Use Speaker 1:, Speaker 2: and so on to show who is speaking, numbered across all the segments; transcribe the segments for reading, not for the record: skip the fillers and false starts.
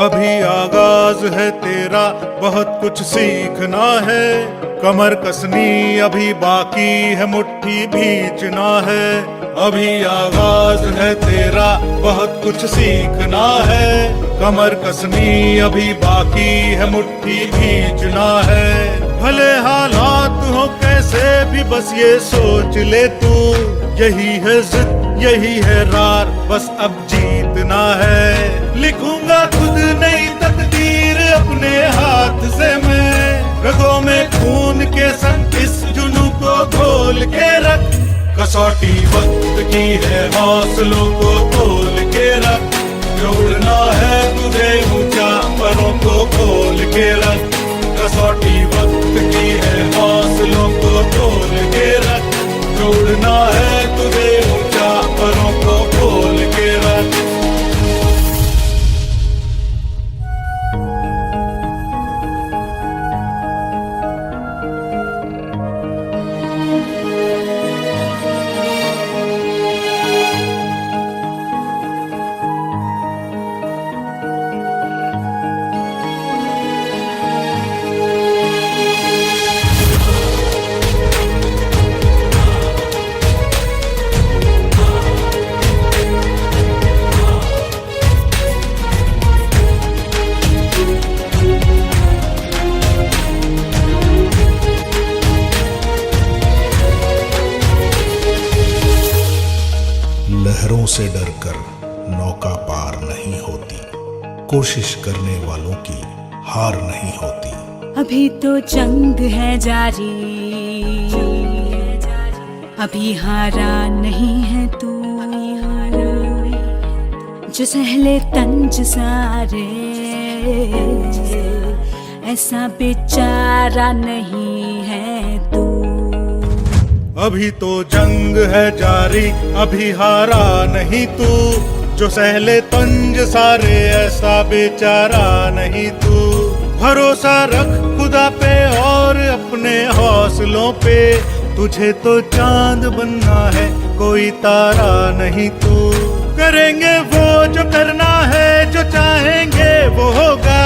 Speaker 1: अभी आगाज है तेरा, बहुत कुछ सीखना है। कमर कसनी अभी बाकी है, मुट्ठी भींचना है। अभी आगाज है तेरा, बहुत कुछ सीखना है। कमर कसनी अभी बाकी है, मुट्ठी भींचना है। भले हालात हो कैसे भी, बस ये सोच ले तू, यही है जिद यही है रार, बस अब जीतना है। लिखूंगा खुद नई तकदीर अपने हाथ से मैं, रगों में खून के संग इस जुनू को घोल के रख। कसौटी वक्त की है, हौसलों को तोल के रख। जोड़ना है तुझे ऊंचा, परों को खोल के रख। कसौटी वक्त की है, हौसलों को तोल के रख। जोड़ना है तुझे ऊंचा, परों को खोल के रख।
Speaker 2: लहरों से डरकर नौका पार नहीं होती, कोशिश करने वालों की हार नहीं होती।
Speaker 3: अभी तो जंग है जारी, अभी हारा नहीं है तू। जो सहले तंज सारे, ऐसा बेचारा नहीं है तू।
Speaker 1: अभी तो जंग है जारी, अभी हारा नहीं तू। जो सहले तंज सारे, ऐसा बेचारा नहीं तू। भरोसा रख खुदा पे और अपने हौसलों पे, तुझे तो चांद बनना है, कोई तारा नहीं तू। करेंगे वो जो करना है, जो चाहेंगे वो होगा।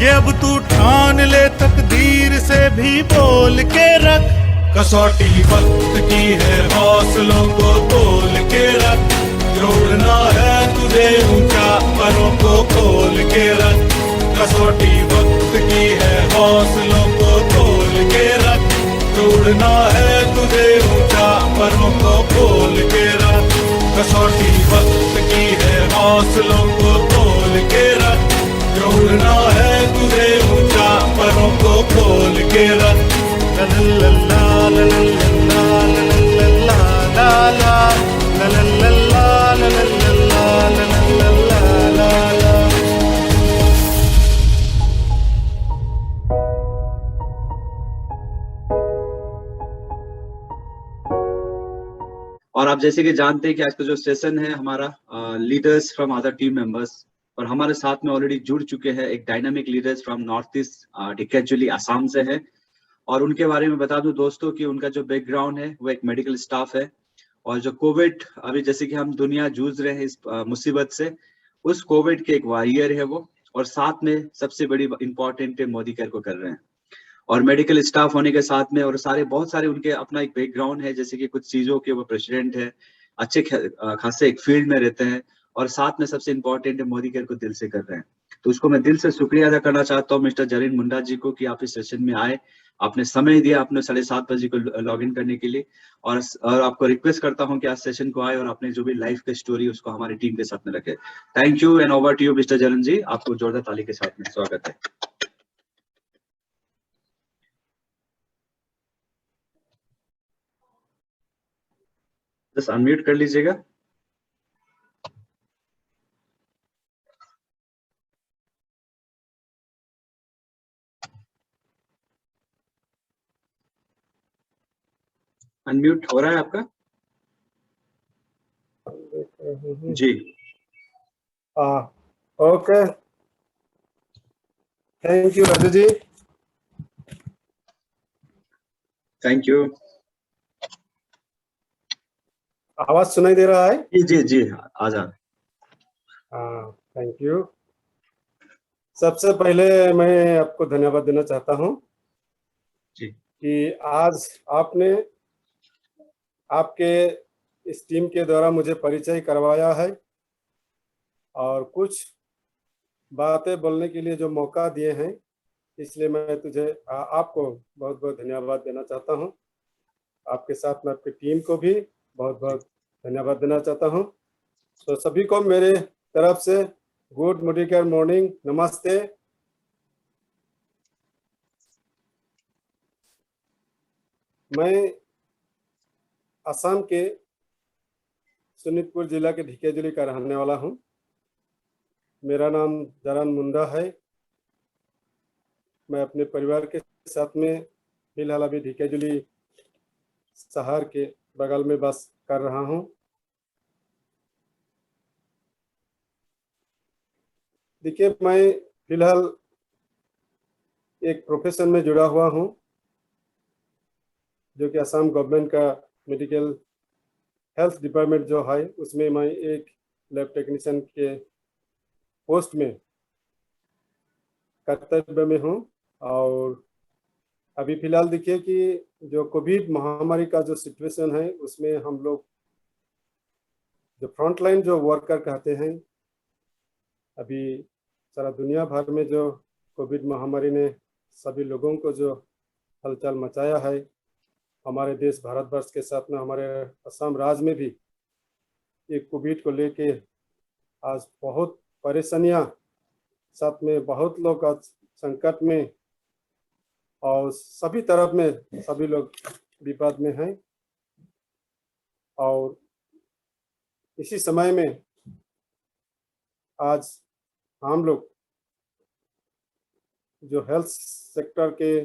Speaker 1: ये अब तू ठान ले, तकदीर से भी बोल के रख। कसौटी वक्त की है, हौसलों को तोल के रख। जोड़ना है तुझे ऊंचा, परों को खोल के रख। कसौटी वक्त की है, हौसलों को तोल के रख। जोड़ना है तुझे ऊंचा, परों को खोल के रख। कसौटी वक्त की है, हौसलों को तोल के रख। जोड़ना है तुझे ऊंचा, परों को खोल के रख। ला ला ला ला ला ला ला ला ला ला ला ला ला ला ला ला ला ला।
Speaker 4: और आप जैसे कि जानते हैं कि आज का जो सेशन है हमारा leaders from other team members, और हमारे साथ में ऑलरेडी जुड़ चुके हैं एक dynamic leaders from north east, actually Assam से है। और उनके बारे में बता दूं दोस्तों कि उनका जो बैकग्राउंड है वो एक मेडिकल स्टाफ है। और जो कोविड अभी जैसे कि हम दुनिया जूझ रहे हैं इस मुसीबत से, उस कोविड के एक वॉरियर है वो। और साथ में सबसे बड़ी इंपॉर्टेंट है, मोदी केयर को कर रहे हैं। और मेडिकल स्टाफ होने के साथ में और सारे बहुत सारे उनके अपना एक बैकग्राउंड है, जैसे कि कुछ चीजों के वो प्रेसिडेंट है, अच्छे खासे एक फील्ड में रहते हैं। और साथ में सबसे इंपॉर्टेंट है, मोदी केयर को दिल से कर रहे हैं। तो उसको मैं दिल से शुक्रिया अदा करना चाहता हूँ मिस्टर जरीन मुंडा जी को कि आप इस सेशन में आए, आपने समय दिया आपने 7:30 बजे को लॉग इन करने के लिए। और आपको रिक्वेस्ट करता हूँ कि आज सेशन को आए और अपने जो भी लाइफ की स्टोरी उसको हमारी टीम के साथ में रखे। Thank you and over to you mister Jarin ji, आपको जोरदार ताली के साथ में स्वागत है। बस अनम्यूट कर लीजिएगा। अनम्यूट हो रहा है आपका जी।
Speaker 5: Okay, thank you Raju ji.
Speaker 4: Thank you.
Speaker 5: आवाज सुनाई दे रहा है?
Speaker 4: जी जी जी, आ जा।
Speaker 5: Thank you. सबसे पहले मैं आपको धन्यवाद देना चाहता हूं
Speaker 4: जी
Speaker 5: कि आज आपने आपके इस टीम के द्वारा मुझे परिचय करवाया है और कुछ बातें बोलने के लिए जो मौका दिए हैं, इसलिए मैं आपको बहुत बहुत धन्यवाद देना चाहता हूं। आपके साथ में आपकी टीम को भी बहुत बहुत धन्यवाद देना चाहता हूं। तो सभी को मेरे तरफ से गुड मोडिकेयर मॉर्निंग, नमस्ते। मैं असम के शोणितपुर जिला के ढेकियाजुली का रहने वाला हूं। मेरा नाम जरान मुंडा है। मैं अपने परिवार के साथ में फिलहाल अभी ढेकियाजुली शहर के बगल में बस कर रहा हूं। देखिए, मैं फिलहाल एक प्रोफेशन में जुड़ा हुआ हूं, जो कि असम गवर्नमेंट का मेडिकल हेल्थ डिपार्टमेंट जो है, उसमें मैं एक लैब टेक्नीशियन के पोस्ट में कर्तव्य में हूं। और अभी फिलहाल देखिए कि जो कोविड महामारी का जो सिचुएशन है, उसमें हम लोग जो फ्रंटलाइन जो वर्कर कहते हैं, अभी सारा दुनिया भर में जो कोविड महामारी ने सभी लोगों को जो हलचल मचाया है, हमारे देश भारतवर्ष के साथ में हमारे असम राज्य में भी एक कोविड को लेके आज बहुत परेशानियां, साथ में बहुत लोग आज संकट में और सभी तरफ में सभी लोग विपद में हैं। और इसी समय में आज हम लोग जो हेल्थ सेक्टर के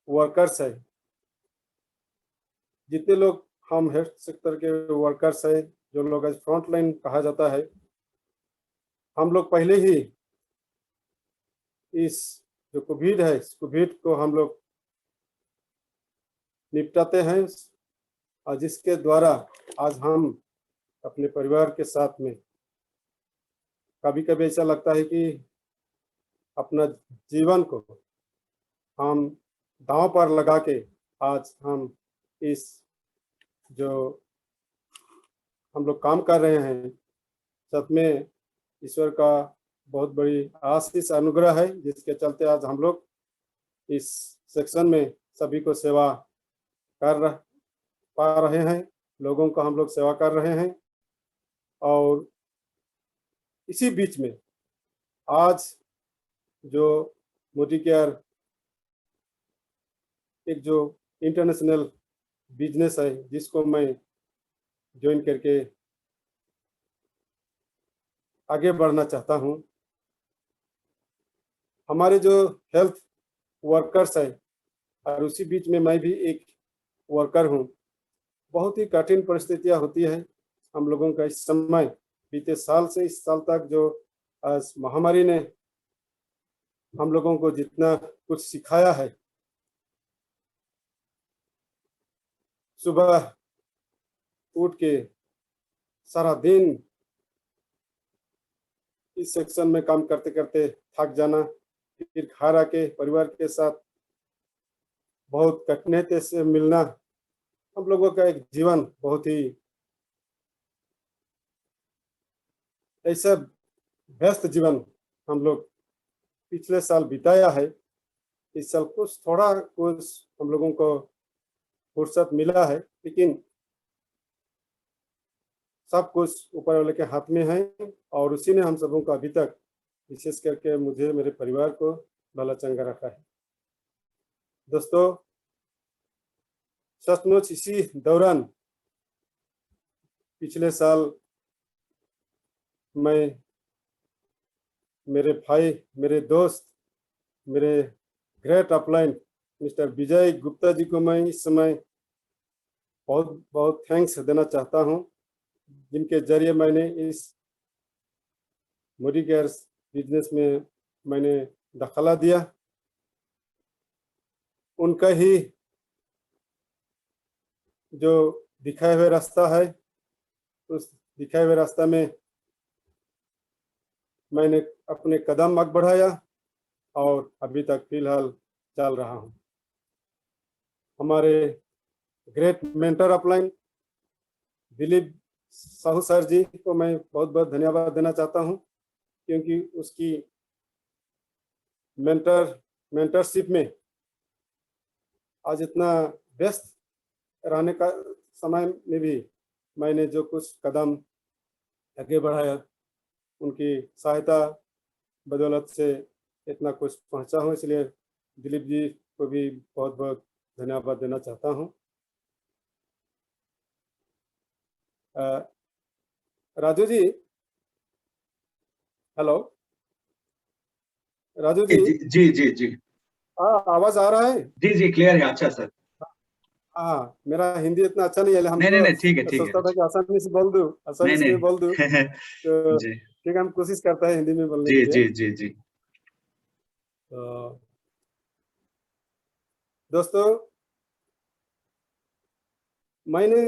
Speaker 5: वर्कर्स हैं, जितने लोग हम हेल्थ सेक्टर के वर्कर्स हैं, जो लोग आज फ्रंट लाइन कहा जाता है, हम लोग पहले ही इस जो कोविड है, इस कोविड को हम लोग निपटाते हैं, और जिसके द्वारा आज हम अपने परिवार के साथ में कभी कभी ऐसा लगता है कि अपना जीवन को हम दांव पर लगा के आज हम इस जो हम लोग काम कर रहे हैं, सच में ईश्वर का बहुत बड़ी आशीष अनुग्रह है, जिसके चलते आज हम लोग इस सेक्शन में सभी को सेवा पा रहे हैं, लोगों को हम लोग सेवा कर रहे हैं। और इसी बीच में आज जो मोडिकेयर एक जो इंटरनेशनल बिजनेस है, जिसको मैं ज्वाइन करके आगे बढ़ना चाहता हूं। हमारे जो हेल्थ वर्कर्स है, और उसी बीच में मैं भी एक वर्कर हूं, बहुत ही कठिन परिस्थितियां होती है हम लोगों का इस समय, बीते साल से इस साल तक जो आज महामारी ने हम लोगों को जितना कुछ सिखाया है। सुबह उठ के सारा दिन इस सेक्शन में काम करते करते थक जाना, फिर घर आके परिवार के साथ बहुत कठिनाई से मिलना, हम लोगों का एक जीवन बहुत ही ऐसा व्यस्त जीवन हम लोग पिछले साल बिताया है। इस साल कुछ हम लोगों को फुर्सत मिला है, लेकिन सब कुछ ऊपर वाले के हाथ में है, और उसी ने हम सबों को अभी तक, विशेष करके मुझे, मेरे परिवार को भला चंगा रखा है। दोस्तों, सचमुच इसी दौरान पिछले साल मैं मेरे भाई, मेरे दोस्त, मेरे ग्रेट अपलाइन मिस्टर विजय गुप्ता जी को मैं इस समय बहुत बहुत थैंक्स देना चाहता हूं, जिनके जरिए मैंने इस मोडिकेयर बिजनेस में मैंने दखला दिया। उनका ही जो दिखाए हुए रास्ता है, उस दिखाए हुए रास्ता में मैंने अपने कदम आगे बढ़ाया, और अभी तक फिलहाल चल रहा हूँ। हमारे great mentor upline Dilip Sahu sir ji को मैं बहुत बहुत धन्यवाद देना चाहता हूँ, क्योंकि उसकी मेंटरशिप में आज इतना व्यस्त रहने का समय में भी मैंने जो कुछ कदम आगे बढ़ाया, उनकी सहायता बदौलत से इतना कुछ पहुंचा हूँ। इसलिए दिलीप जी को भी बहुत बहुत धन्यवाद देना चाहता हूँ। राजू जी, हेलो राजू जी,
Speaker 4: जी जी जी
Speaker 5: हाँ आवाज आ रहा है?
Speaker 4: जी जी क्लियर है। अच्छा सर।
Speaker 5: हाँ, मेरा हिंदी इतना अच्छा नहीं है, हम
Speaker 4: नहीं नहीं
Speaker 5: तो
Speaker 4: नहीं, ठीक है ठीक है।
Speaker 5: सोचता था कि आसानी से बोल दूं,
Speaker 4: नहीं
Speaker 5: आसानी से बोल दूं।
Speaker 4: नहीं
Speaker 5: तो
Speaker 4: जी
Speaker 5: ठीक है, हम कोशिश करते हैं हिंदी में बोलने
Speaker 4: जी
Speaker 5: के लिए।
Speaker 4: जी जी जी
Speaker 5: तो दोस्तों, मैंने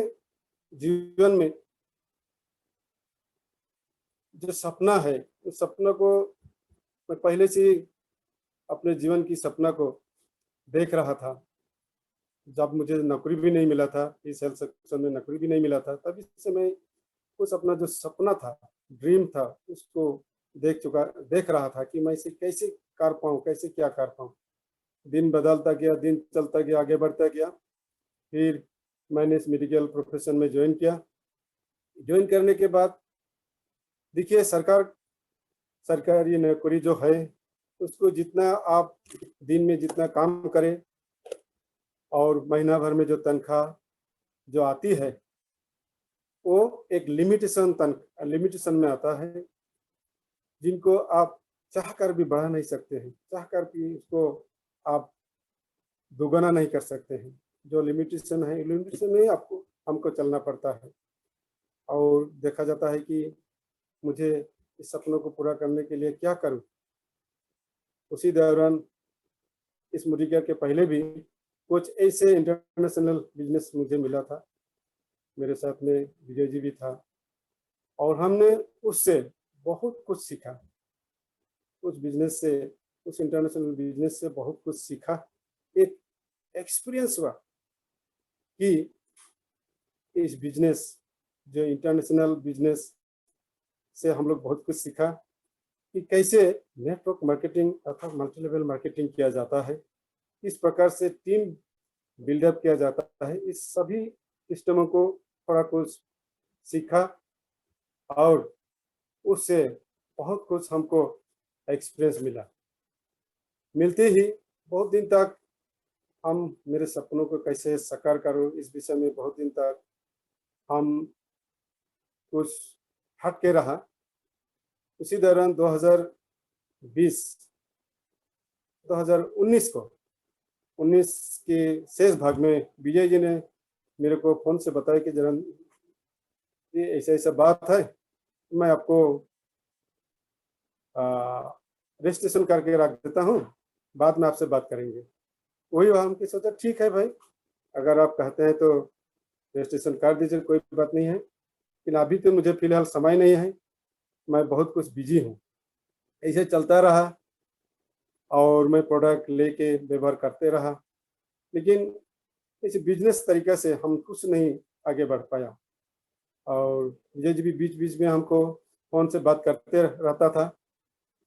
Speaker 5: जीवन में जो सपना है, उस सपना को मैं पहले से ही अपने जीवन की सपना को देख रहा था। जब मुझे नौकरी भी नहीं मिला था, इस हेल्थ सेक्शन में नौकरी भी नहीं मिला था, तभी से मैं उस अपना जो सपना था, ड्रीम था, उसको देख रहा था कि मैं इसे कैसे कर पाऊँ, कैसे क्या कर पाऊँ। दिन बदलता गया, दिन चलता गया, आगे बढ़ता गया। फिर मैंने इस मेडिकल प्रोफेशन में ज्वाइन किया। ज्वाइन करने के बाद देखिए, सरकारी नौकरी जो है, उसको जितना आप दिन में जितना काम करें और महीना भर में जो तनख्वाह जो आती है, वो एक लिमिटेशन में आता है, जिनको आप चाह कर भी बढ़ा नहीं सकते हैं, चाह कर भी उसको आप दोगुना नहीं कर सकते हैं। जो लिमिटेशन है, लिमिटेशन में ही आपको हमको चलना पड़ता है। और देखा जाता है कि मुझे इस सपनों को पूरा करने के लिए क्या करूं। उसी दौरान इस मेडिकेयर के पहले भी कुछ ऐसे इंटरनेशनल बिजनेस मुझे मिला था, मेरे साथ में विजय जी भी था, और हमने उससे बहुत कुछ सीखा। उस बिजनेस से, उस इंटरनेशनल बिजनेस से बहुत कुछ सीखा। एक एक्सपीरियंस हुआ कि इस बिजनेस, जो इंटरनेशनल बिजनेस से हम लोग बहुत कुछ सीखा कि कैसे नेटवर्क मार्केटिंग अर्थात मल्टी लेवल मार्केटिंग किया जाता है, किस प्रकार से टीम बिल्डअप किया जाता है। इस सभी सिस्टमों को थोड़ा कुछ सीखा और उससे बहुत कुछ हमको एक्सपीरियंस मिला। मिलते ही बहुत दिन तक हम मेरे सपनों को कैसे साकार करूं, इस विषय में बहुत दिन तक हम कुछ हट के रहा। उसी दौरान 2019 को 19 के शेष भाग में विजय जी ने मेरे को फोन से बताया कि जरा ये ऐसा ऐसा बात है, मैं आपको रजिस्ट्रेशन करके रख देता हूँ, बाद में आपसे बात करेंगे। वही हमने सोचा ठीक है भाई, अगर आप कहते हैं तो रजिस्ट्रेशन कर दीजिए, कोई बात नहीं है, लेकिन अभी तो मुझे फिलहाल समय नहीं है, मैं बहुत कुछ बिजी हूँ। ऐसे चलता रहा और मैं प्रोडक्ट लेके व्यवहार करते रहा, लेकिन इस बिजनेस तरीके से हम कुछ नहीं आगे बढ़ पाया। और विजय जी भी बीच बीच में हमको फोन से बात करते रहता था,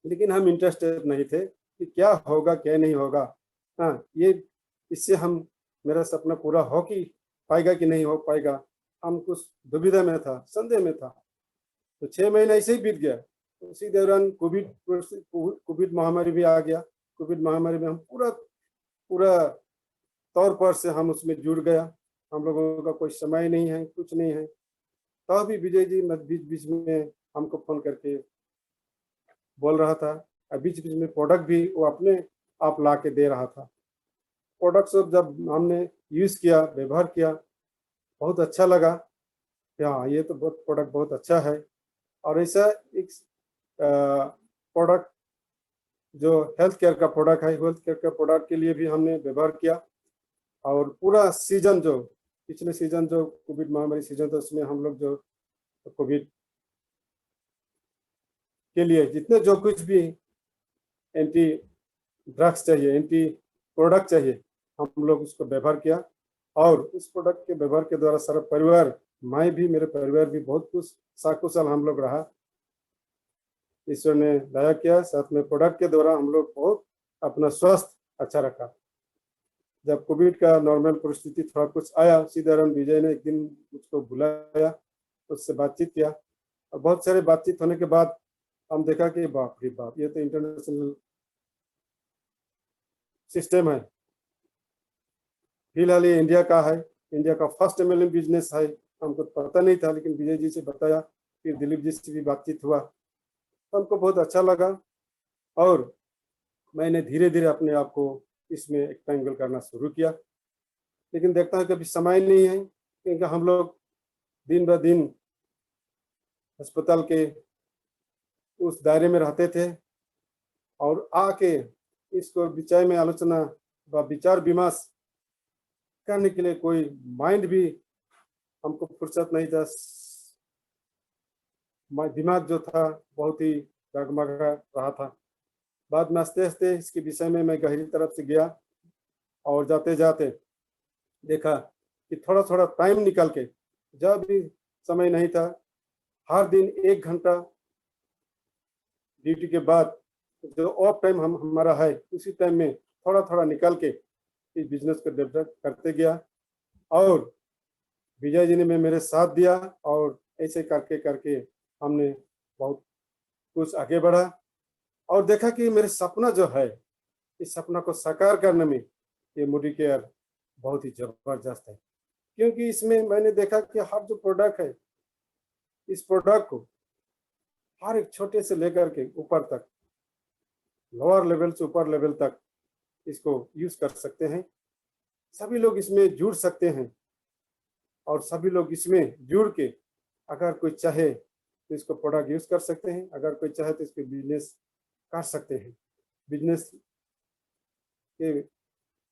Speaker 5: लेकिन हम इंटरेस्टेड नहीं थे कि क्या होगा क्या नहीं होगा। हाँ, ये इससे हम मेरा सपना पूरा हो कि पाएगा कि नहीं हो पाएगा, हम कुछ दुविधा में था, संदेह में था। तो 6 महीने ऐसे ही बीत गया। उसी दौरान कोविड महामारी भी आ गया। कोविड महामारी में हम पूरा तौर पर से हम उसमें जुड़ गया। हम लोगों का कोई समय नहीं है, कुछ नहीं है। तो भी विजय जी बीच बीच में हमको फोन करके बोल रहा था, और बीच बीच में प्रोडक्ट भी वो अपने आप ला के दे रहा था। प्रोडक्ट सब जब हमने यूज़ किया, व्यवहार किया, बहुत अच्छा लगा कि हाँ, ये तो बहुत प्रोडक्ट बहुत अच्छा है। और ऐसा एक प्रोडक्ट जो हेल्थ केयर का प्रोडक्ट है, हेल्थ केयर का प्रोडक्ट के लिए भी हमने व्यवहार किया। और पूरा सीजन, जो पिछले सीजन जो कोविड महामारी सीजन था, उसमें हम लोग जो कोविड के लिए जितने जो कुछ भी एंटी ड्रग्स चाहिए, एंटी प्रोडक्ट चाहिए, हम लोग उसको व्यवहार किया और उस प्रोडक्ट के व्यवहार के द्वारा सारा परिवार, मैं भी, मेरे परिवार भी बहुत कुछ सकुशल हम लोग रहा। ईश्वर ने दया किया, साथ में प्रोडक्ट के द्वारा हम लोग बहुत अपना स्वास्थ्य अच्छा रखा। जब कोविड का नॉर्मल परिस्थिति थोड़ा कुछ आया, सीताराम विजय ने एक दिन मुझको बुलाया, उससे बातचीत किया और बहुत सारे बातचीत होने के बाद हम देखा कि बाप रे बाप, ये तो इंटरनेशनल सिस्टम है। फिलहाल ये इंडिया का है, इंडिया का फर्स्ट MLM बिजनेस है। हमको पता नहीं था, लेकिन विजय जी से बताया, फिर दिलीप जी से भी बातचीत हुआ तो हमको बहुत अच्छा लगा और मैंने धीरे धीरे अपने आप को इसमें एक्सपेंड करना शुरू किया। लेकिन देखता हूँ कभी समय नहीं है, क्योंकि हम लोग दिन ब दिन अस्पताल के उस दायरे में रहते थे और आके इसको विषय में आलोचना व विचार विमर्श करने के लिए कोई माइंड भी हमको फुर्सत नहीं था। दिमाग जो था बहुत ही डगमगा रहा था। बाद में आस्ते आस्ते इसके विषय में मैं गहरी तरफ से गया और जाते जाते देखा कि थोड़ा थोड़ा टाइम निकाल के, जब भी समय नहीं था, हर दिन 1 घंटा ड्यूटी के बाद जो ऑफ टाइम हमारा है, उसी टाइम में थोड़ा थोड़ा निकाल के इस बिजनेस को डेवलप करते गया और विजय जी ने मेरे साथ दिया और ऐसे करके करके हमने बहुत कुछ आगे बढ़ा और देखा कि मेरे सपना जो है, इस सपना को साकार करने में ये मूडी केयर बहुत ही जबरदस्त है। क्योंकि इसमें मैंने देखा कि हर जो प्रोडक्ट है, इस प्रोडक्ट को हर एक छोटे से लेकर के ऊपर तक, लोअर लेवल से ऊपर लेवल तक इसको यूज कर सकते हैं। सभी लोग इसमें जुड़ सकते हैं और सभी लोग इसमें जुड़ के अगर कोई चाहे तो इसको प्रोडक्ट यूज कर सकते हैं, अगर कोई चाहे तो इसके बिजनेस कर सकते हैं।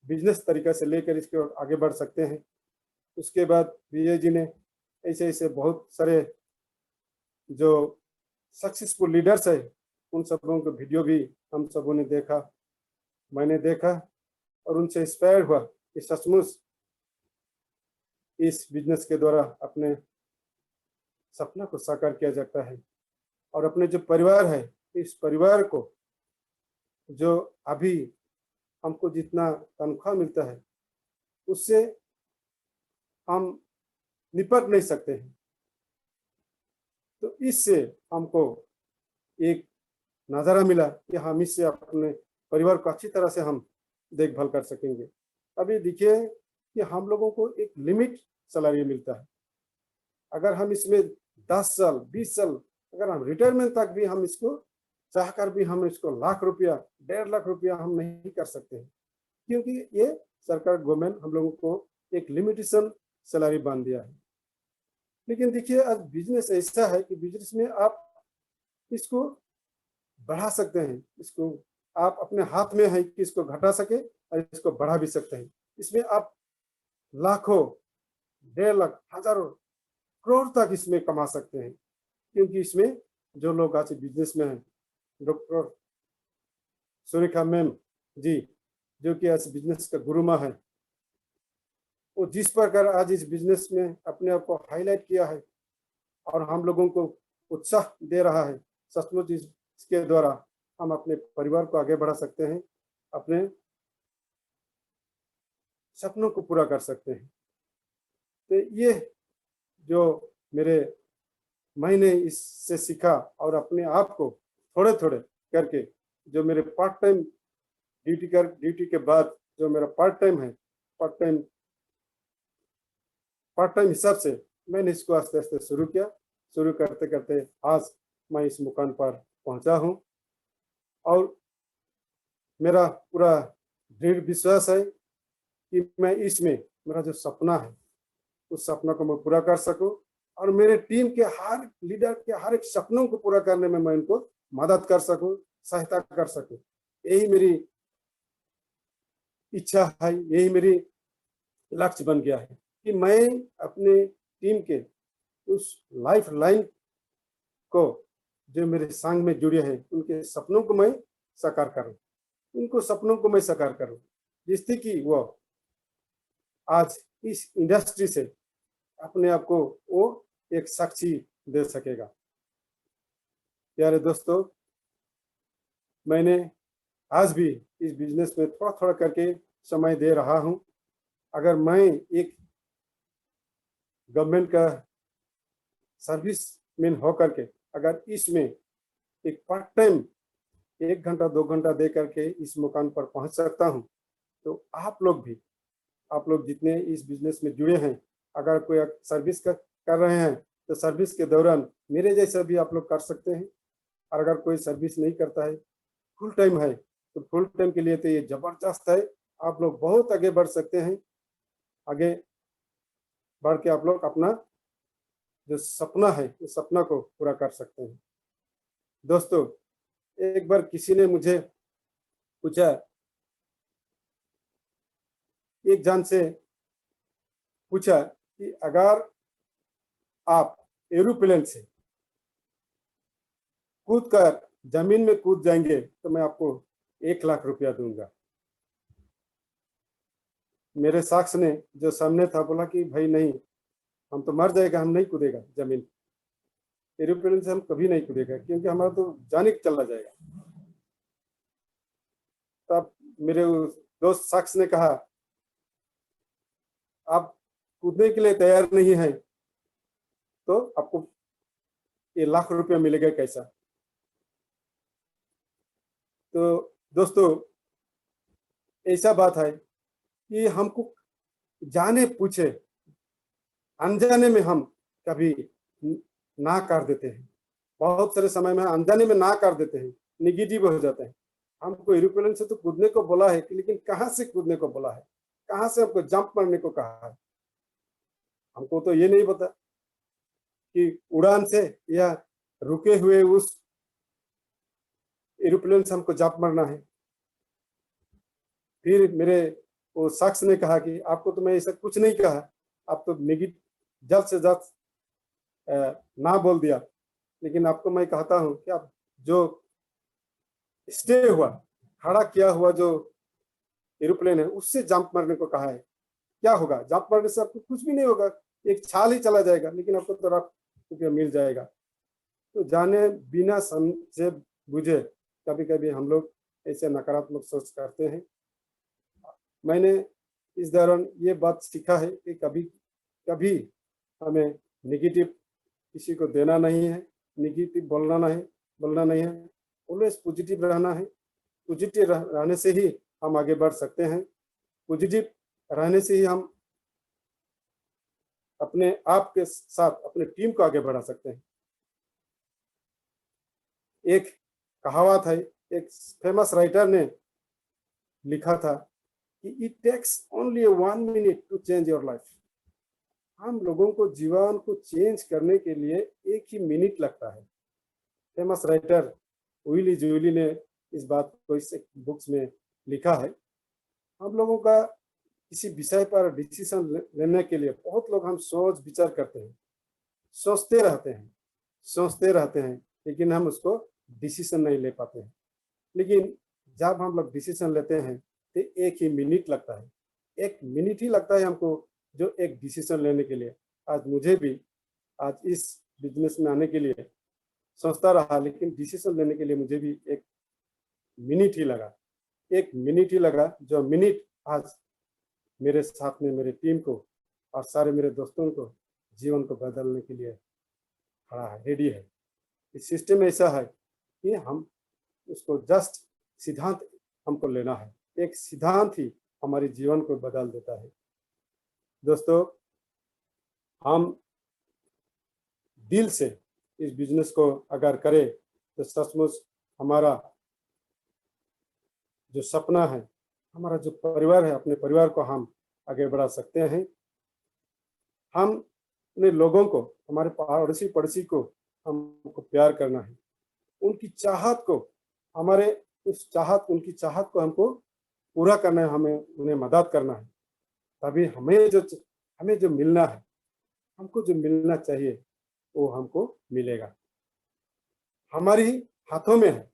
Speaker 5: बिजनेस तरीका से लेकर इसके आगे बढ़ सकते हैं। उसके बाद विजय जी ने ऐसे ऐसे बहुत सारे जो सक्सेसफुल लीडर्स है, उन सबों के वीडियो भी हम सबों ने देखा, मैंने देखा और उनसे इंस्पायर हुआ कि सचमुच इस बिजनेस के द्वारा अपने सपना को साकार किया जाता है। और अपने जो परिवार है, इस परिवार को जो अभी हमको जितना तनख्वाह मिलता है, उससे हम निपट नहीं सकते हैं। तो इससे हमको एक नज़ारा मिला कि हम इससे अपने परिवार को अच्छी तरह से हम देखभाल कर सकेंगे। अभी देखिए कि हम लोगों को एक लिमिट सैलरी मिलता है। अगर हम इसमें 10 साल 20 साल, अगर हम रिटायरमेंट तक भी हम इसको चाहकर भी हम इसको लाख रुपया 1.5 लाख रुपया हम नहीं कर सकते हैं, क्योंकि ये सरकार गवर्नमेंट हम लोगों को एक लिमिटेशन सैलरी बांध दिया है। लेकिन देखिए आज बिजनेस ऐसा है कि बिजनेस में आप इसको बढ़ा सकते हैं, इसको आप अपने हाथ में है कि इसको घटा सके और इसको बढ़ा भी सकते हैं। इसमें आप लाखों 1.5 लाख हजारों करोड़ तक इसमें कमा सकते हैं, क्योंकि इसमें जो लोग आज बिजनेस में हैं, डॉक्टर सुरेखा मैम जी जो कि आज बिजनेस का गुरु माँ है, वो जिस प्रकार आज इस बिजनेस में अपने आप को हाईलाइट किया है और हम लोगों को उत्साह दे रहा है, सचमुच इसके द्वारा हम अपने परिवार को आगे बढ़ा सकते हैं, अपने सपनों को पूरा कर सकते हैं। तो ये जो मैंने इससे सीखा और अपने आप को थोड़े थोड़े करके जो मेरे पार्ट टाइम ड्यूटी के बाद जो मेरा पार्ट टाइम हिसाब से मैंने इसको आस्ते आस्ते शुरू किया। शुरू करते करते आज मैं इस मुकाम पर पहुंचा हूं और मेरा पूरा दृढ़ विश्वास है कि मैं इसमें मेरा जो सपना है उस सपना को मैं पूरा कर सकूं और मेरे टीम के हर लीडर के हर एक सपनों को पूरा करने में मैं इनको मदद कर सकूं, सहायता कर सकूं। यही मेरी इच्छा है, यही मेरी लक्ष्य बन गया है कि मैं अपने टीम के उस लाइफ लाइन को जो मेरे संग में जुड़े हैं उनके सपनों को मैं साकार करूं। उनको सपनों को मैं साकार करूं, जिससे कि वो आज इस इंडस्ट्री से अपने आप को वो एक साक्षी दे सकेगा। प्यारे दोस्तों, मैंने आज भी इस बिजनेस में थोड़ा थोड़ा करके समय दे रहा हूं। अगर मैं एक गवर्नमेंट का सर्विसमैन होकर के अगर इसमें एक पार्ट टाइम 1 घंटा 2 घंटा दे करके इस मुकाम पर पहुंच सकता हूं, तो आप लोग जितने इस बिजनेस में जुड़े हैं, अगर कोई सर्विस कर रहे हैं तो सर्विस के दौरान मेरे जैसा भी आप लोग कर सकते हैं। और अगर कोई सर्विस नहीं करता है, फुल टाइम है, तो फुल टाइम के लिए तो ये जबरदस्त है। आप लोग बहुत आगे बढ़ सकते हैं। आगे बढ़ के आप लोग अपना जो सपना है उस सपना को पूरा कर सकते हैं। दोस्तों, एक बार किसी ने मुझे पूछा, एक जन से पूछा कि अगर आप एरोप्लेन से कूद कर जमीन में कूद जाएंगे तो मैं आपको 1 लाख रुपया दूंगा। मेरे शख्स ने जो सामने था बोला कि भाई नहीं, हम तो मर जाएगा, हम नहीं कूदेगा जमीन, एरोप्लेन से हम कभी नहीं कूदेगा, क्योंकि हमारा तो जाने चला जाएगा। तब मेरे दोस्त शख्स ने कहा, आप कूदने के लिए तैयार नहीं है तो आपको ये 1 लाख रुपया मिलेगा कैसा? तो दोस्तों, ऐसा बात है कि हमको जाने पूछे अनजाने में हम कभी ना कर देते हैं। बहुत सारे समय में अनजाने में ना कर देते हैं, निगेटिव हो जाते हैं। हमको एरोप्लेन से तो कूदने को बोला है, लेकिन कहाँ से कूदने को बोला है, कहाँ से हमको जंप मारने को कहा है? हमको तो ये नहीं पता कि उड़ान से या रुके हुए उस एरोप्लेन से हमको जंप मारना है। फिर मेरे वो शख्स ने कहा कि आपको तो मैं ऐसा कुछ नहीं कहा, आप तो नेगेटिव जल्द से जल्द ना बोल दिया, लेकिन आपको मैं कहता हूं कि आप जो स्टे हुआ, खड़ा किया हुआ जो एरोप्लेन है उससे जंप मारने को कहा है। क्या होगा? जंप मारने से आपको कुछ भी नहीं होगा, एक छाल ही चला जाएगा, लेकिन आपको तो 1 लाख रुपया मिल जाएगा। तो जाने बिना समझे बुझे कभी कभी हम लोग ऐसे नकारात्मक सोच करते हैं। मैंने इस दौरान ये बात सीखा है कि कभी कभी हमें नेगेटिव किसी को देना नहीं है, नेगेटिव बोलना नहीं है, ऑलवेज पॉजिटिव रहना है। पॉजिटिव रहने से ही हम आगे बढ़ सकते हैं। पॉजिटिव रहने से ही हम अपने आप के साथ अपने टीम को आगे बढ़ा सकते हैं। एक कहावत है, एक फेमस राइटर ने लिखा था कि it takes only 1 minute to change your life. हम लोगों को जीवन को चेंज करने के लिए 1 ही मिनट लगता है। फेमस राइटर विली जूली ने इस बात को इस बुक्स में लिखा है। हम लोगों का किसी विषय पर डिसीजन लेने के लिए बहुत लोग हम सोच विचार करते हैं, सोचते रहते हैं, लेकिन हम उसको डिसीजन नहीं ले पाते हैं। लेकिन जब हम लोग डिसीजन लेते हैं तो 1 ही मिनट लगता है, 1 मिनट ही लगता है हमको जो एक डिसीजन लेने के लिए। आज मुझे भी आज इस बिजनेस में आने के लिए सोचता रहा, लेकिन डिसीजन लेने के लिए मुझे भी 1 मिनट ही लगा, 1 मिनट ही लगा, जो मिनट आज मेरे साथ में मेरे टीम को और सारे मेरे दोस्तों को जीवन को बदलने के लिए खड़ा है, रेडी है। इस सिस्टम ऐसा है कि हम उसको जस्ट सिद्धांत हमको लेना है, एक सिद्धांत ही हमारे जीवन को बदल देता है। दोस्तों, हम दिल से इस बिजनेस को अगर करें तो सचमुच हमारा जो सपना है, हमारा जो परिवार है, अपने परिवार को हम आगे बढ़ा सकते हैं। हम अपने लोगों को, हमारे पड़ोसी को हमको प्यार करना है, उनकी चाहत को उनकी चाहत को हमको पूरा करना है, हमें उन्हें मदद करना है। तभी हमें जो मिलना है, हमको जो मिलना चाहिए वो हमको मिलेगा। हमारी हाथों में है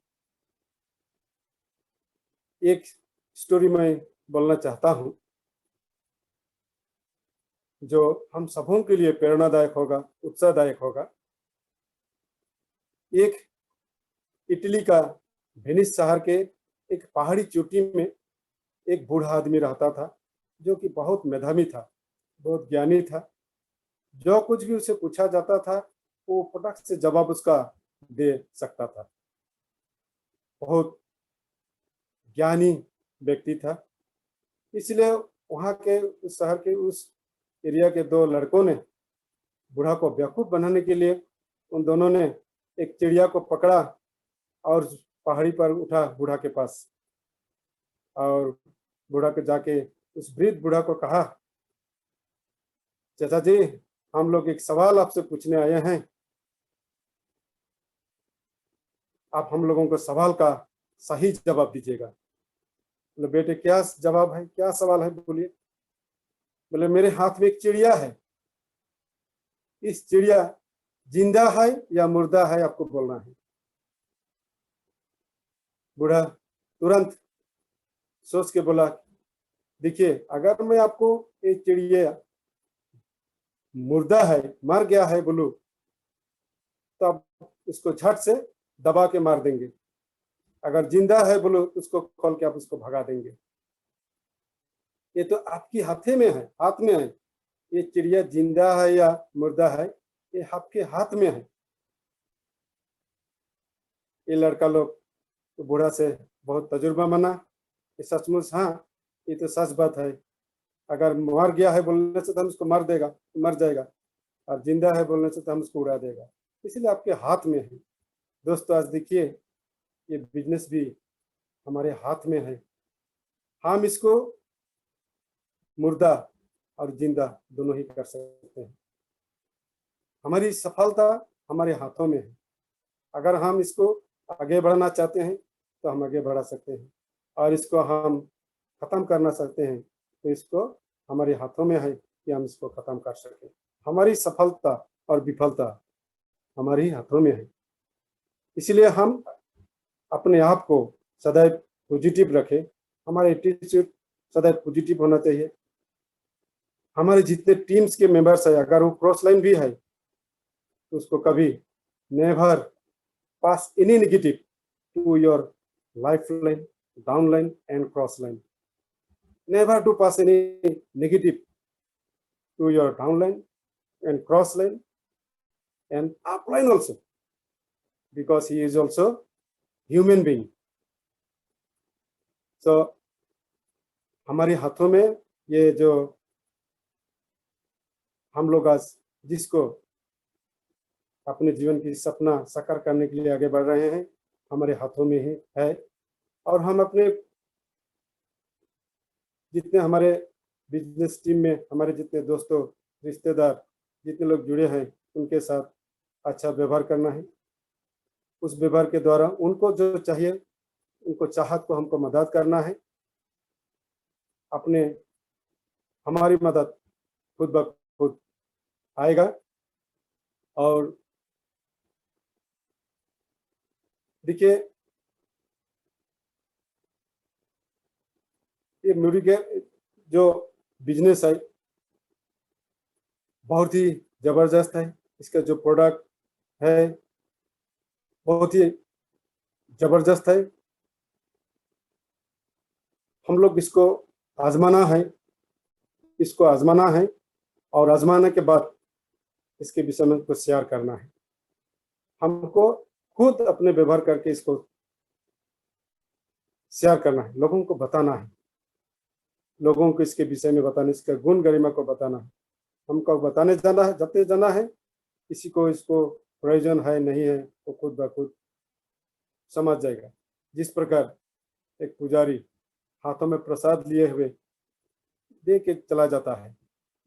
Speaker 5: एक स्टोरी मैं बोलना चाहता हूँ जो हम सबों के लिए प्रेरणादायक होगा, उत्साहदायक होगा। एक इटली का वेनिस शहर के एक पहाड़ी चोटी में एक बूढ़ा आदमी रहता था जो कि बहुत मेधावी था, बहुत ज्ञानी था। जो कुछ भी उसे पूछा जाता था वो फटक से जवाब उसका दे सकता था। बहुत ज्ञानी व्यक्ति था। इसलिए वहाँ के उस शहर के उस एरिया के दो लड़कों ने बूढ़ा को बेवकूफ बनाने के लिए उन दोनों ने एक चिड़िया को पकड़ा और पहाड़ी पर उठा बूढ़ा के पास, और बूढ़ा के जाके उस वृद्ध बूढ़ा को कहा, चाचा जी हम लोग एक सवाल आपसे पूछने आए हैं, आप हम लोगों को सवाल का सही जवाब दीजिएगा। बोले बेटे क्या जवाब है, क्या सवाल है, बोलिए। बोले मेरे हाथ में एक चिड़िया है, इस चिड़िया जिंदा है या मुर्दा है आपको बोलना है। बूढ़ा तुरंत सोच के बोला, देखिए अगर मैं आपको ये चिड़िया मुर्दा है, मर गया है बोलूं तो आप उसको झट से दबा के मार देंगे, अगर जिंदा है बोलो उसको खोल के आप उसको भगा देंगे। ये तो आपकी हाथे में है, हाथ में है। ये चिड़िया जिंदा है या मुर्दा है ये आपके हाथ में है। ये लड़का लोग तो बूढ़ा से बहुत तजुर्बा माना, ये सचमुच हाँ ये तो सच बात है, अगर मर गया है बोलने से तो हम उसको मार देगा, मर जाएगा, और जिंदा है बोलने से तो हम उसको उड़ा देगा, इसलिए आपके हाथ में है। दोस्तों आज देखिए ये बिजनेस भी हमारे हाथ में है, हम इसको मुर्दा और जिंदा दोनों ही कर सकते हैं। हमारी सफलता हमारे हाथों में है, अगर हम इसको आगे बढ़ाना चाहते हैं तो हम आगे बढ़ा सकते हैं, और इसको हम खत्म करना चाहते हैं तो इसको हमारे हाथों में है कि हम इसको खत्म कर सकें। हमारी सफलता और विफलता हमारे हाथों में है, इसलिए हम अपने आप को सदैव पॉजिटिव रखें, हमारा एटीट्यूड सदैव पॉजिटिव होना चाहिए। हमारे जितने टीम्स के मेंबर्स है अगर वो क्रॉस लाइन भी है तो उसको कभी never pass any negative to your life line, down line and cross line. Never to pass any negative to your down line and cross line and up line also, because he is also human being. So हमारे हाथों में ये जो हम लोग आज जिसको अपने जीवन की सपना साकार करने के लिए आगे बढ़ रहे हैं हमारे हाथों में ही है, और हम अपने जितने हमारे बिजनेस टीम में हमारे जितने दोस्तों रिश्तेदार जितने लोग जुड़े हैं उनके साथ अच्छा व्यवहार करना है। उस व्यवहार के द्वारा उनको जो चाहिए उनको चाहत को हमको मदद करना है। अपने हमारी मदद खुद ब खुद आएगा। और देखिए ये म्यूजिक जो बिजनेस है बहुत ही जबरदस्त है, इसका जो प्रोडक्ट है बहुत ही जबरदस्त है। हम लोग इसको आजमाना है और आजमाने के बाद इसके विषय में कुछ शेयर करना है। हमको खुद अपने व्यवहार करके इसको शेयर करना है, लोगों को बताना है, लोगों को इसके विषय में बताना, इसका गुण गरिमा को बताना है। हमको बताने जाना है, जबते जाना है, किसी को इसको प्रयोजन है नहीं है वो खुद ब खुद समझ जाएगा। जिस प्रकार एक पुजारी हाथों में प्रसाद लिए हुए दे के चला जाता है,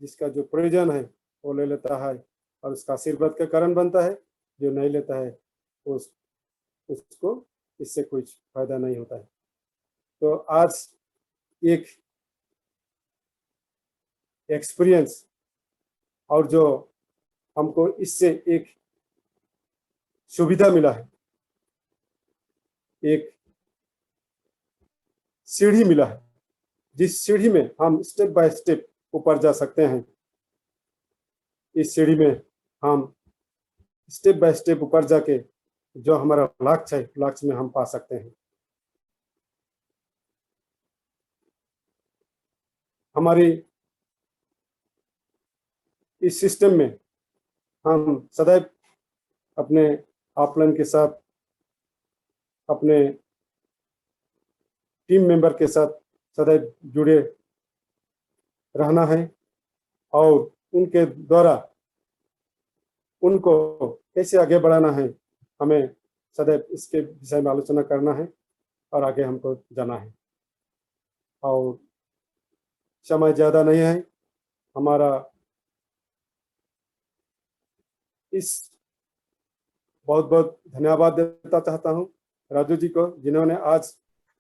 Speaker 5: जिसका जो प्रयोजन है वो ले लेता है और उसका आशीर्वाद का कारण बनता है, जो नहीं लेता है उसको इससे कुछ फायदा नहीं होता है। तो आज एक एक्सपीरियंस और जो हमको इससे एक सुविधा मिला है, एक सीढ़ी मिला है, जिस सीढ़ी में हम स्टेप बाय स्टेप ऊपर जा सकते हैं। इस सीढ़ी में हम स्टेप बाय स्टेप ऊपर जाके जो हमारा लक्ष्य है, लक्ष्य में हम पा सकते हैं। हमारी इस सिस्टम में हम सदैव अपने अपलाइन के साथ, अपने टीम मेंबर के साथ सदैव जुड़े रहना है और उनके द्वारा उनको कैसे आगे बढ़ाना है, हमें सदैव इसके विषय में आलोचना करना है और आगे हमको जाना है। और समय ज़्यादा नहीं है, हमारा इस बहुत बहुत धन्यवाद देता चाहता हूँ राजू जी को, जिन्होंने आज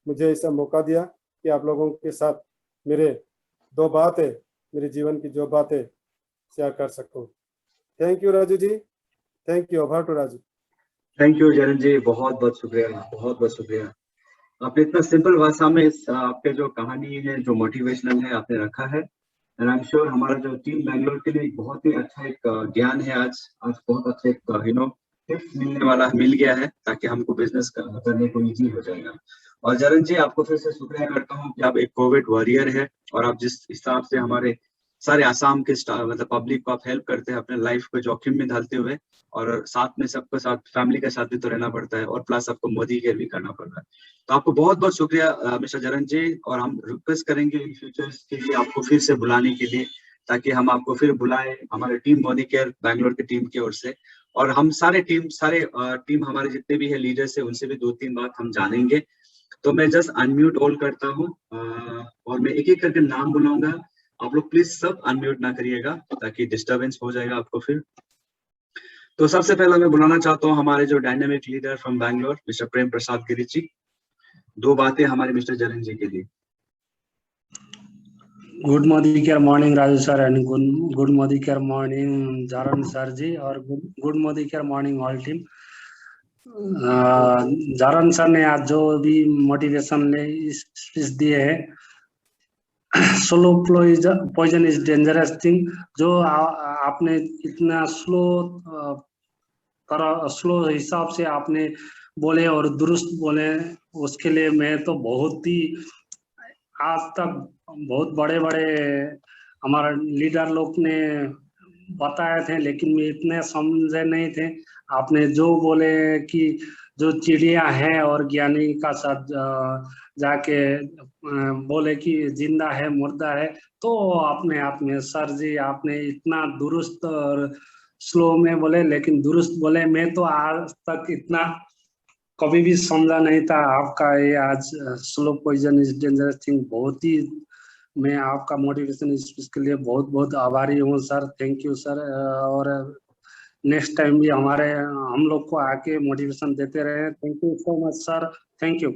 Speaker 5: मुझे ऐसा मौका दिया कि आप लोगों के साथ मेरे दो बातें, मेरे जीवन की जो बातें शेयर कर सकूं। Thank you Raju ji, thank you. Over to Raju.
Speaker 4: Thank you Jaran ji, बहुत बहुत शुक्रिया, बहुत बहुत शुक्रिया। आपने इतना सिंपल भाषा में आपके जो कहानी है, जो मोटिवेशनल है, आपने रखा है। एंड आई एम श्योर हमारा जो टीम बैंगलोर के लिए बहुत ही अच्छा एक ज्ञान है, आज बहुत अच्छा एक टिप्स मिलने वाला मिल गया है, ताकि हमको बिजनेस करने को इजी हो जाएगा। और जरन जी, आपको फिर से शुक्रिया करता हूँ कि आप एक कोविड वॉरियर है और आप जिस हिसाब से हमारे सारे आसाम के मतलब पब्लिक को आप हेल्प करते हैं अपने लाइफ को जोखिम में डालते हुए, और साथ में सबके साथ फैमिली के साथ भी तो रहना पड़ता है, और प्लस आपको मोदी केयर भी करना पड़ रहा है। तो आपको बहुत बहुत शुक्रिया मिस्टर जरन जी, और हम रिक्वेस्ट करेंगे इन फ्यूचर्स के लिए आपको फिर से बुलाने के लिए, ताकि हम आपको फिर बुलाएं हमारे टीम मोदी केयर बैंगलोर की टीम की ओर से, और हम सारे टीम हमारे जितने भी है लीडर्स है, उनसे भी 2-3 बात हम जानेंगे। तो मैं जस्ट अनम्यूट ऑल करता हूँ और मैं एक एक करके नाम बुलाऊंगा, आप लोग प्लीज सब अनम्यूट ना करिएगा ताकि डिस्टरबेंस हो जाएगा आपको फिर। तो सबसे पहला मैं बुलाना चाहता हूँ हमारे जो dynamic leader from Bangalore, mister Prem Prasad Giri ji. 2 बातें हमारे मिस्टर जरन जी के लिए।
Speaker 6: Good Modicare morning Raju sir, and good Modicare morning Jaran sir ji, और good Modicare morning all team. Jaran sir ने आज जो भी मोटिवेशन ले स्पीच दिए है, slow poison is dangerous thing, जो आपने इतना स्लो हिसाब से आपने बोले और दुरुस्त बोले, उसके लिए मैं तो बहुत ही, आज तक बहुत बड़े बड़े हमारे लीडर लोग ने बताए थे, लेकिन मैं इतने समझे नहीं थे। आपने जो बोले कि जो चिड़िया है और ज्ञानी का साथ जाके बोले कि जिंदा है मुर्दा है, तो अपने आप में सर जी आपने इतना दुरुस्त और स्लो में बोले, लेकिन दुरुस्त बोले। मैं तो आज तक इतना कभी भी समझा नहीं था आपका ये आज slow poison is dangerous thing. बहुत ही मैं आपका मोटिवेशन स्पीच के लिए बहुत बहुत आभारी हूँ सर, थैंक यू सर। और नेक्स्ट टाइम भी हम लोग को आके मोटिवेशन देते रहे। Thank you so much sir, thank you.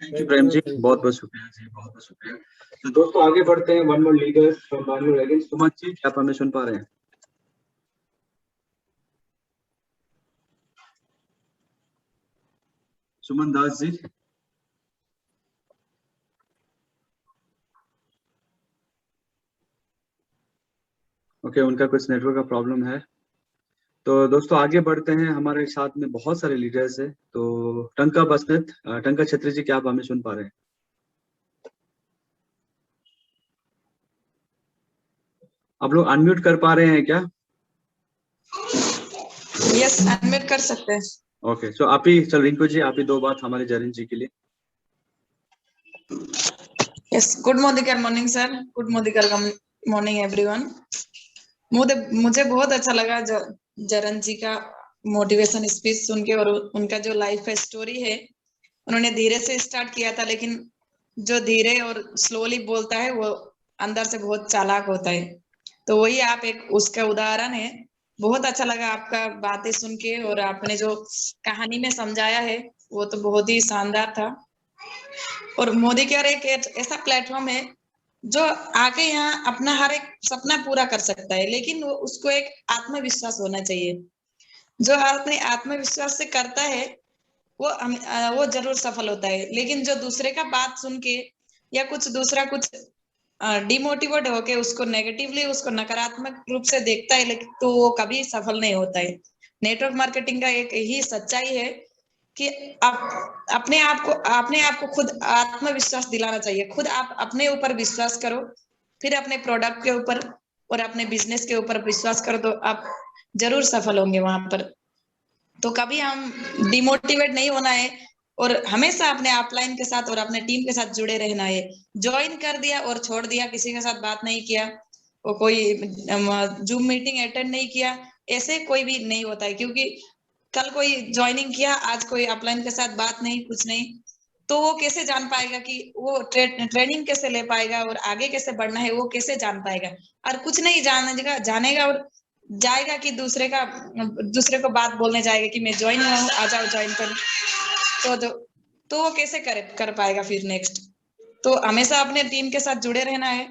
Speaker 4: Thank you Prem ji, बहुत बहुत शुक्रिया जी, बहुत बहुत शुक्रिया। तो दोस्तों आगे बढ़ते हैं, one more leader from Bangalore again. Suman ji, क्या आप हमें सुन पा रहे हैं? सुमन दास जी। ओके, उनका कुछ नेटवर्क का प्रॉब्लम है। तो दोस्तों आगे बढ़ते हैं, हमारे साथ में बहुत सारे लीडर्स हैं। तो टंका बसनेत, टंका छत्री जी, क्या आप हमें सुन पा रहे हैं? आप लोग अनम्यूट कर पा रहे हैं क्या?
Speaker 7: यस, अनम्यूट कर सकते हैं।
Speaker 4: ओके, सो आप ही, चल रिंकू जी, आप ही 2 बात हमारे जरन जी के लिए।
Speaker 7: Yes, good morning sir, good morning everyone. मुझे बहुत अच्छा लगा जरन जी का मोटिवेशन स्पीच सुन के, और उनका जो लाइफ का स्टोरी है, उन्होंने धीरे से स्टार्ट किया था, लेकिन जो धीरे और स्लोली बोलता है वो अंदर से बहुत चालाक होता है। तो वही आप एक उसका उदाहरण है। बहुत अच्छा लगा आपका बातें सुन के, और आपने जो कहानी में समझाया है वो तो बहुत ही शानदार था। और मोदी केयर एक ऐसा प्लेटफॉर्म है जो आके यहाँ अपना हर एक सपना पूरा कर सकता है, लेकिन वो उसको एक आत्मविश्वास होना चाहिए। जो अपने आत्मविश्वास से करता है वो जरूर सफल होता है। लेकिन जो दूसरे का बात सुन के या कुछ दूसरा कुछ डिमोटिवेट होके उसको नेगेटिवली, उसको नकारात्मक रूप से देखता है, लेकिन तो वो कभी सफल नहीं होता है। नेटवर्क मार्केटिंग का एक ही सच्चाई है कि आप अपने आप को खुद आत्मविश्वास दिलाना चाहिए। खुद आप अपने ऊपर विश्वास करो, फिर अपने प्रोडक्ट के ऊपर और अपने बिजनेस के ऊपर विश्वास करो, तो आप जरूर सफल होंगे वहां पर। तो कभी हम डिमोटिवेट नहीं होना है और हमेशा अपने अपलाइन के साथ और अपने टीम के साथ जुड़े रहना है। ज्वाइन कर दिया और छोड़ दिया, किसी के साथ बात नहीं किया, और कोई जूम मीटिंग अटेंड नहीं किया, ऐसे कोई भी नहीं होता है। क्योंकि कल कोई ज्वाइनिंग किया, आज कोई अपलाइन के साथ बात नहीं, कुछ नहीं, तो वो कैसे जान पाएगा कि वो ट्रेनिंग कैसे ले पाएगा और आगे कैसे बढ़ना है, वो कैसे जान पाएगा। और कुछ नहीं जानेगा और जाएगा कि दूसरे को बात बोलने जाएगा कि मैं ज्वाइन हुआ हूँ, आ जाओ ज्वाइन कर। तो वो कैसे कर पाएगा फिर नेक्स्ट। तो हमेशा अपने टीम के साथ जुड़े रहना है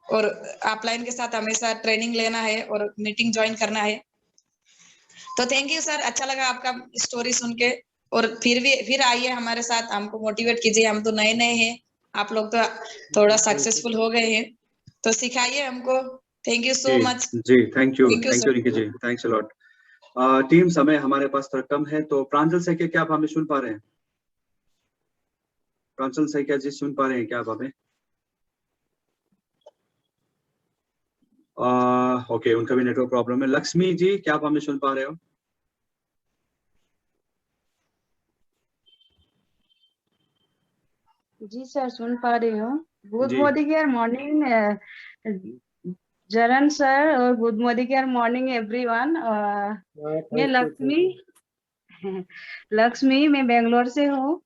Speaker 7: और अपलाइन के साथ हमेशा ट्रेनिंग लेना है और मीटिंग ज्वाइन करना है। तो थैंक यू सर, अच्छा लगा आपका स्टोरी सुन के। और फिर आइए हमारे साथ, हमको मोटिवेट कीजिए, हम तो नए नए हैं, आप लोग तो थोड़ा सक्सेसफुल हो गए हैं, तो सिखाइए हमको। Thank you so much.
Speaker 4: जी thank you
Speaker 7: sir.
Speaker 4: Ricky ji, thanks a lot. Team, समय हमारे पास थोड़ा कम है, तो प्रांजल से क्या आप हमें सुन पा रहे हैं? प्रांजल से क्या जी सुन पा रहे हैं क्या आप हमें? ओके, उनका भी नेटवर्क प्रॉब्लम है। लक्ष्मी जी, क्या आप हमें सुन पा रहे हो?
Speaker 8: जी सर, सुन पा रही हूँ। गुड
Speaker 4: जी
Speaker 8: मॉर्निंग जरन सर, और गुड मॉर्निंग एवरीवन। मैं लक्ष्मी मैं बेंगलोर से हूँ।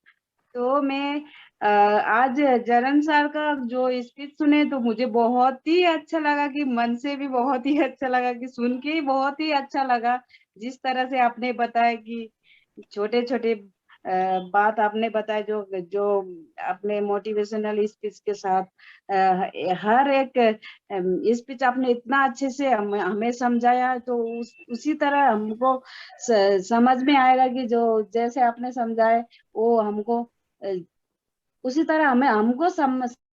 Speaker 8: तो मैं आज जरन सर का जो स्पीच सुने तो मुझे बहुत ही अच्छा लगा, कि मन से भी बहुत ही अच्छा लगा, कि सुन के ही बहुत ही अच्छा लगा। जिस तरह से आपने बताया कि छोटे छोटे बात आपने बताया, जो जो अपने मोटिवेशनल स्पीच के साथ हर एक स्पीच आपने इतना अच्छे से हमें समझाया, तो उसी तरह हमको समझ में आएगा कि जो जैसे आपने समझाए वो हमको उसी तरह हमको